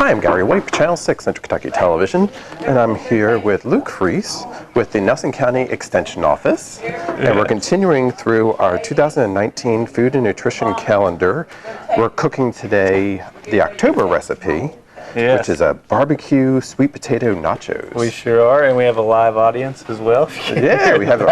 Hi, I'm Gary White, Channel 6 Central Kentucky Television, and I'm here with Luke Fries with the Nelson County Extension Office, and we're continuing through our 2019 food and nutrition calendar. We're cooking today the October recipe, which is a barbecue sweet potato nachos. We sure are, and we have a live audience as well. Yeah, we have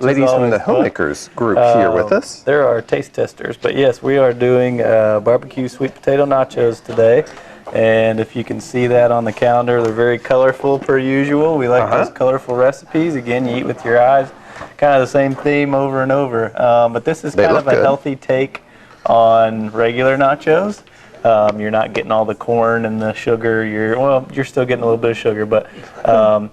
ladies from the Homemakers group here with us. There are taste testers, but yes, we are doing barbecue sweet potato nachos today. And if you can see that on the calendar, they're very colorful per usual. We like those colorful recipes. Again, you eat with your eyes. Kind of the same theme over and over. But this is kind of a healthy take on regular nachos. You're not getting all the corn and the sugar. You're still getting a little bit of sugar, but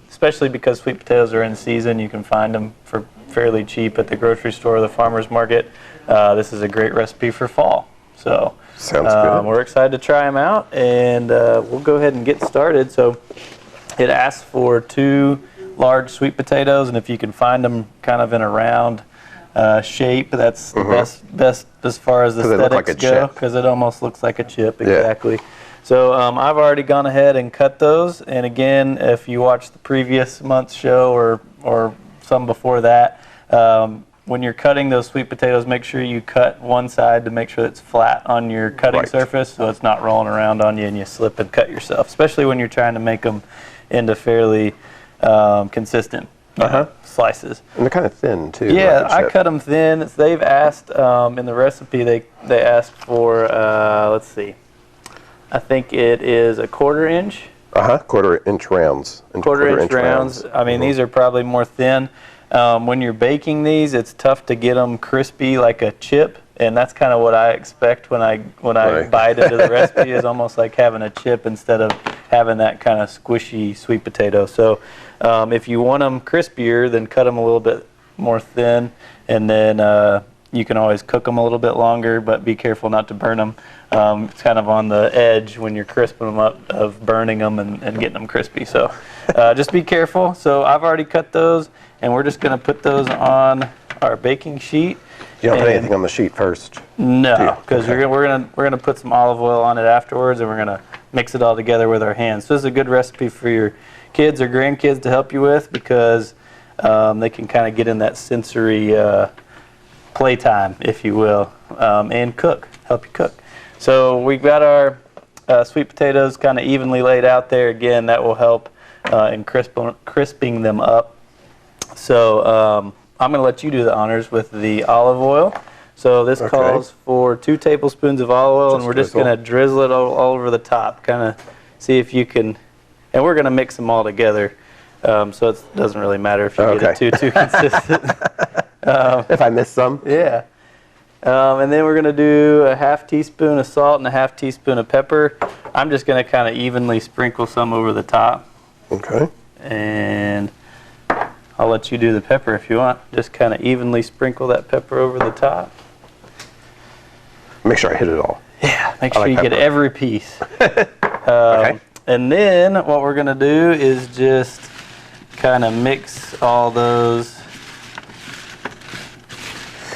especially because sweet potatoes are in season, you can find them for fairly cheap at the grocery store or the farmer's market. This is a great recipe for fall. So sounds good. We're excited to try them out, and we'll go ahead and get started. So it asks for 2 large sweet potatoes, and if you can find them kind of in a round shape, that's the best as far as aesthetics go, because it almost looks like a chip. Exactly. Yeah. So I've already gone ahead and cut those, and again, if you watch the previous month's show or some before that, when you're cutting those sweet potatoes, make sure you cut one side to make sure it's flat on your cutting surface, so it's not rolling around on you and you slip and cut yourself, especially when you're trying to make them into fairly consistent slices. And they're kind of thin, too. Yeah, I cut them thin. They've asked, in the recipe, they asked for, let's see, I think it is a 1/4 inch. 1/4 inch rounds. Quarter inch rounds. I mean, these are probably more thin. When you're baking these, it's tough to get them crispy like a chip, and that's kind of what I expect when I bite into the recipe, is almost like having a chip instead of having that kind of squishy sweet potato. So if you want them crispier, then cut them a little bit more thin, and then you can always cook them a little bit longer, but be careful not to burn them. It's kind of on the edge when you're crisping them up of burning them and getting them crispy. So just be careful. So I've already cut those, and we're just going to put those on our baking sheet. You don't put anything on the sheet first? No, because we're gonna put some olive oil on it afterwards, and we're gonna mix it all together with our hands. So this is a good recipe for your kids or grandkids to help you with, because they can kind of get in that sensory playtime, if you will, and help you cook. So we've got our sweet potatoes kind of evenly laid out there. Again, that will help in crisping them up. So I'm going to let you do the honors with the olive oil. So this calls for 2 tablespoons of olive oil, and we're just going to drizzle it all over the top. Kind of see if you can, and we're going to mix them all together. So it doesn't really matter if you get it too consistent. If I miss some? Yeah. And then we're going to do a 1/2 teaspoon of salt and a 1/2 teaspoon of pepper. I'm just going to kind of evenly sprinkle some over the top. Okay. And I'll let you do the pepper if you want. Just kind of evenly sprinkle that pepper over the top. Make sure I hit it all. Yeah, make sure you get every piece. And then what we're going to do is just kind of mix all those.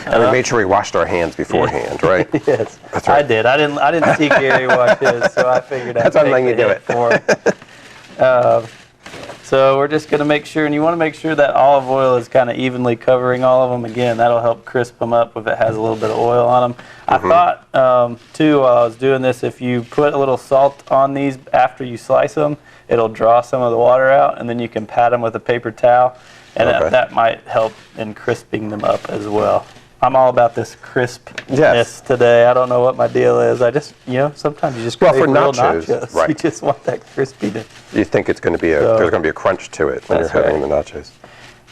And we made sure we washed our hands beforehand, right? Yes, that's right. I did. I didn't see Gary wash his, so I figured I'd letting you do it for him. So we're just going to make sure, and you want to make sure that olive oil is kind of evenly covering all of them. Again, that'll help crisp them up if it has a little bit of oil on them. I thought, too, while I was doing this, if you put a little salt on these after you slice them, it'll draw some of the water out, and then you can pat them with a paper towel, and that might help in crisping them up as well. I'm all about this crispness today. I don't know what my deal is. I just, sometimes you just crave for real nachos. Right. You just want that crispiness. You think it's going to be there's going to be a crunch to it when you're having the nachos.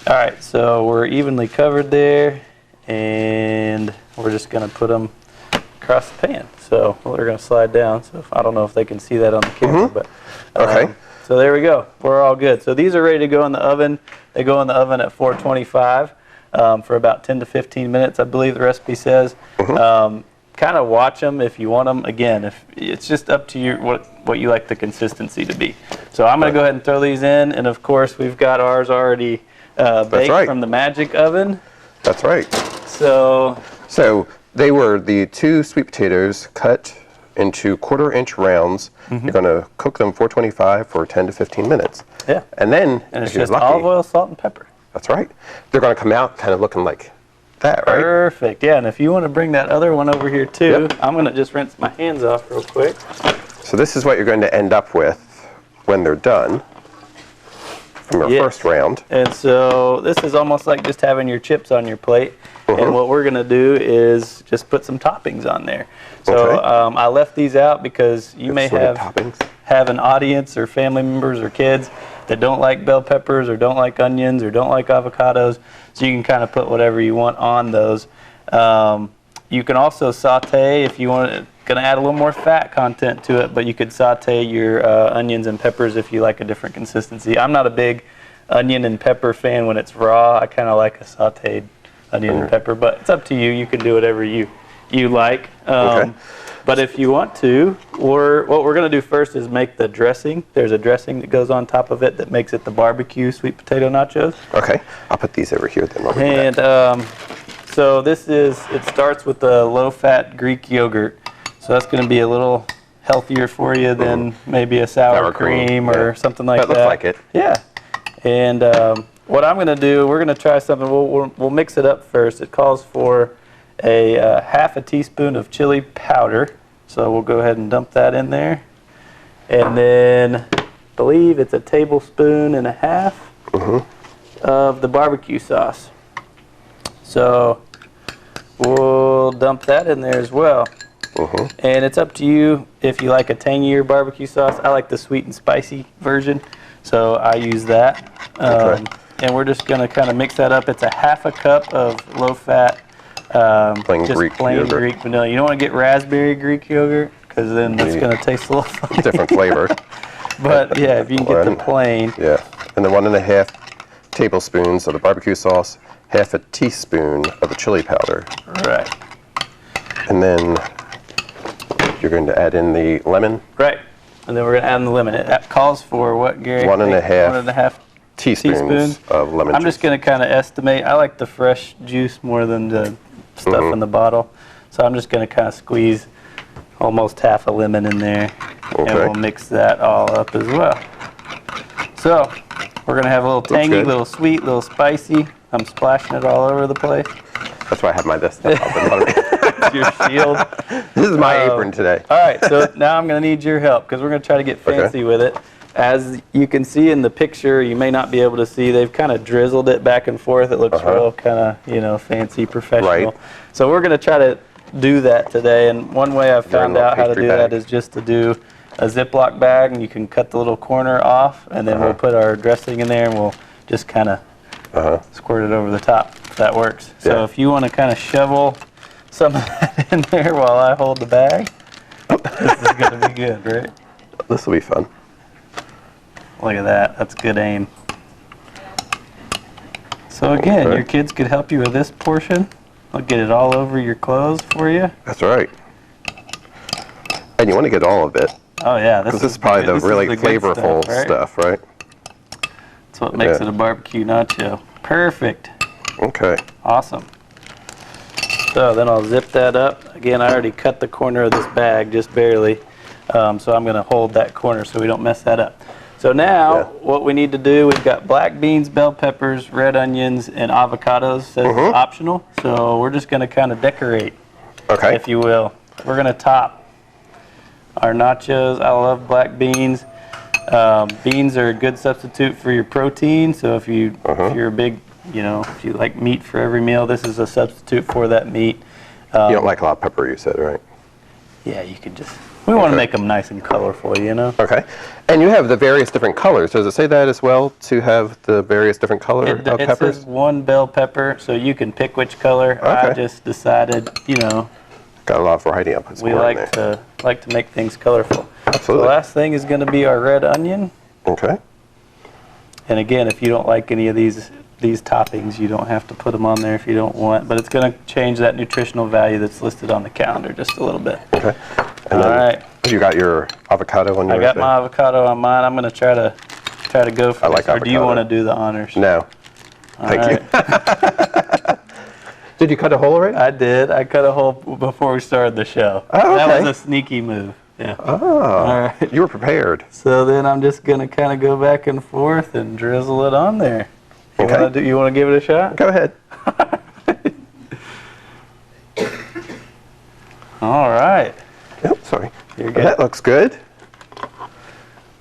All right, so we're evenly covered there, and we're just going to put them across the pan. So they're going to slide down. So I don't know if they can see that on the camera, but so there we go. We're all good. So these are ready to go in the oven. They go in the oven at 425. For about 10 to 15 minutes, I believe the recipe says. Kind of watch them if you want them. Again, if it's just up to you what you like the consistency to be. So I'm going to go ahead and throw these in, and of course we've got ours already baked from the Magic Oven. That's right. So they were the 2 sweet potatoes cut into 1/4-inch rounds. You're going to cook them 425 for 10 to 15 minutes. Yeah. And then, And it's if you're just lucky, olive oil, salt, and pepper. that's right. They're going to come out kind of looking like that, right? Perfect. Yeah, and if you want to bring that other one over here too, Yep. I'm going to just rinse my hands off real quick. So this is what you're going to end up with when they're done from your Yes. first round. And so this is almost like just having your chips on your plate. And what we're going to do is just put some toppings on there. So Okay. I left these out because you may Assorted have toppings. an audience or family members or kids that don't like bell peppers or don't like onions or don't like avocados. So you can kind of put whatever you want on those. You can also saute if you want going to add a little more fat content to it, but you could saute your onions and peppers if you like a different consistency. I'm not a big onion and pepper fan when it's raw. I kind of like a sauteed onion and pepper, but it's up to you. You can do whatever you like. Okay. But if you want to, what we're going to do first is make the dressing. There's a dressing that goes on top of it that makes it the barbecue sweet potato nachos. Okay. I'll put these over here then. While we do that. And so it starts with the low-fat Greek yogurt. So that's going to be a little healthier for you than maybe a sour cream or yeah. something like that. That looks like it. Yeah. And what I'm going to do, we're going to try something. We'll mix it up first. It calls for a 1/2 teaspoon of chili powder. So we'll go ahead and dump that in there. And then I believe it's 1.5 tablespoons of the barbecue sauce. So we'll dump that in there as well. And it's up to you if you like a tangier barbecue sauce. I like the sweet and spicy version, so I use that. Okay. And we're just going to kind of mix that up. It's 1/2 cup of low-fat, Plain just Greek plain yogurt. Greek vanilla. You don't want to get raspberry Greek yogurt because then it's going to taste a little funny. Different flavor. But yeah, if you can get the plain. Yeah. And then 1.5 tablespoons of the barbecue sauce, 1/2 teaspoon of the chili powder. Right. And then you're going to add in the lemon. Right. And then we're going to add in the lemon. That calls for what, Gary? 1.5 teaspoons of lemon I'm juice. just going to kind of estimate. I like the fresh juice more than the stuff in the bottle. So I'm just going to kind of squeeze almost half a lemon in there. And Okay. we'll mix that all up as well. So we're going to have a little tangy, good. little sweet, little spicy. I'm splashing it all over the place. That's why I have my this stuff up in front of me. It's your shield. This is my apron today. All right, so now I'm going to need your help because we're going to try to get fancy with it. As you can see in the picture, you may not be able to see, they've kind of drizzled it back and forth. It looks real kind of, fancy, professional. Right. So we're going to try to do that today. And one way I've found little out how to pastry do bag. that is just to do a Ziploc bag, and you can cut the little corner off, and then we'll put our dressing in there, and we'll just kind of squirt it over the top, if that works. So Yeah. if you want to kind of shovel some of that in there while I hold the bag, this is going to be good, right? This will be fun. Look at that. That's good aim. So again, Okay. your kids could help you with this portion. They'll get it all over your clothes for you. That's right. And you want to get all of it. Oh yeah, Because this is probably the really flavorful stuff, right? That's what makes Yeah. it a barbecue nacho. Perfect. Okay. Awesome. So then I'll zip that up. Again, I already cut the corner of this bag just barely. So I'm going to hold that corner so we don't mess that up. So now what we need to do, we've got black beans, bell peppers, red onions, and avocados. Says it's optional. So we're just going to kind of decorate, Okay. if you will. We're going to top our nachos. I love black beans. Beans are a good substitute for your protein. So if you're a big, if you like meat for every meal, this is a substitute for that meat. You don't like a lot of pepper, you said, right? Yeah, you could just. We want to make them nice and colorful, Okay. And you have the various different colors. Does it say that as well, to have the various different color of It peppers? says one bell pepper, so you can pick which color. I Okay. just decided, Got a lot of variety. I'll put some we more in like there. to make things colorful. Absolutely. The last thing is going to be our red onion. Okay. And again, if you don't like any of these toppings, you don't have to put them on there if you don't want. But it's going to change that nutritional value that's listed on the calendar just a little bit. Okay. And All then right. You got your avocado on yours? I got there? my avocado on mine. I'm going to try to go for I this. like Or do you avocado. want to do the honors? No. Thank you. Did you cut a hole already? I did. I cut a hole before we started the show. Oh, okay. That was a sneaky move. Yeah. Oh, All right. you were prepared. So then I'm just going to kind of go back and forth and drizzle it on there. Okay. You want to give it a shot? Go ahead. All right. Yep, sorry. You're good. That looks good.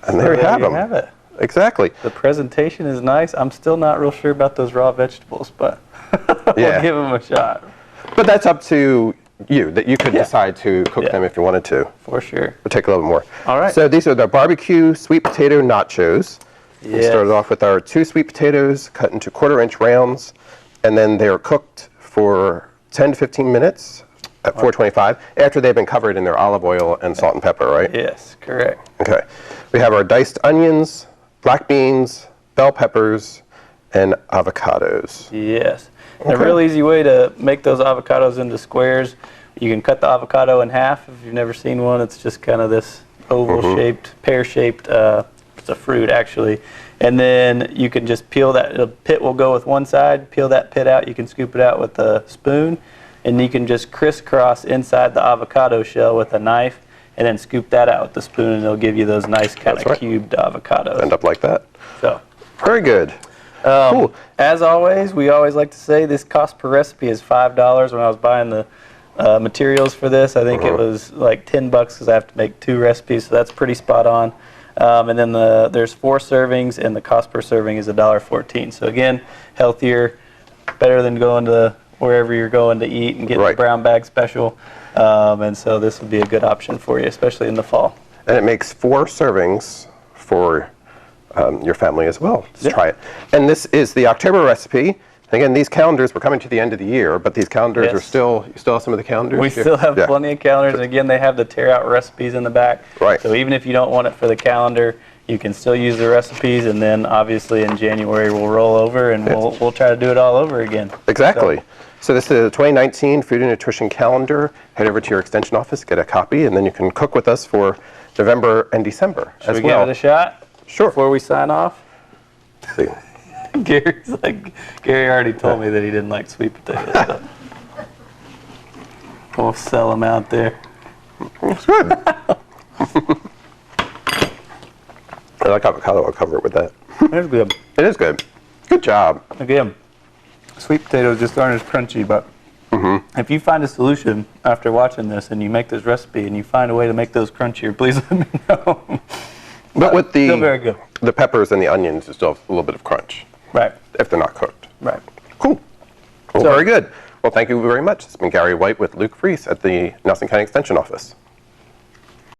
And there you have them. Have it. Exactly. The presentation is nice. I'm still not real sure about those raw vegetables, but Yeah. we'll give them a shot. But that's up to you, that you could decide to cook them if you wanted to. For sure. We'll take a little more. All right. So these are the barbecue sweet potato nachos. We Yes. started off with our 2 sweet potatoes cut into 1/4-inch rounds, and then they are cooked for 10 to 15 minutes at 425 after they've been covered in their olive oil and salt and pepper, right? Yes, correct. Okay. We have our diced onions, black beans, bell peppers, and avocados. Yes. And a real easy way to make those avocados into squares, you can cut the avocado in half. If you've never seen one, it's just kind of this oval-shaped, pear-shaped, it's a fruit actually. And then you can just peel that, the pit will go with one side, peel that pit out, you can scoop it out with a spoon, and you can just crisscross inside the avocado shell with a knife, and then scoop that out with the spoon, and it'll give you those nice kind of cubed avocados. End up like that. So. Very good. Cool. As always, we always like to say this cost per recipe is $5. When I was buying the materials for this, I think it was like $10 because I have to make 2 recipes, so that's pretty spot on. And then there's 4 servings, and the cost per serving is $1.14. So again, healthier, better than going to wherever you're going to eat and getting the brown bag special. And so this would be a good option for you, especially in the fall. And it makes 4 servings for your family as well. Let's try it. And this is the October recipe. Again, these calendars, we're coming to the end of the year, but these calendars are still, you still have some of the calendars? We still have plenty of calendars. And again, they have the tear out recipes in the back. Right. So even if you don't want it for the calendar, you can still use the recipes, and then obviously in January we'll roll over and we'll try to do it all over again. Exactly. So this is the 2019 Food and Nutrition Calendar. Head over to your extension office, get a copy, and then you can cook with us for November and December as well. Should we give it a shot? Sure. Before we sign off? Let's see. Gary already told me that he didn't like sweet potatoes. So we'll sell them out there. It's good. I like avocado. I'll cover it with that. That's good. It is good. Good job. Again, sweet potatoes just aren't as crunchy, but if you find a solution after watching this and you make this recipe and you find a way to make those crunchier, please let me know. But with still very good. The peppers and the onions, you still have a little bit of crunch. Right. If they're not cooked. Right. Cool. Well, very good. Well, thank you very much. It's been Gary White with Luke Fries at the Nelson County Extension Office.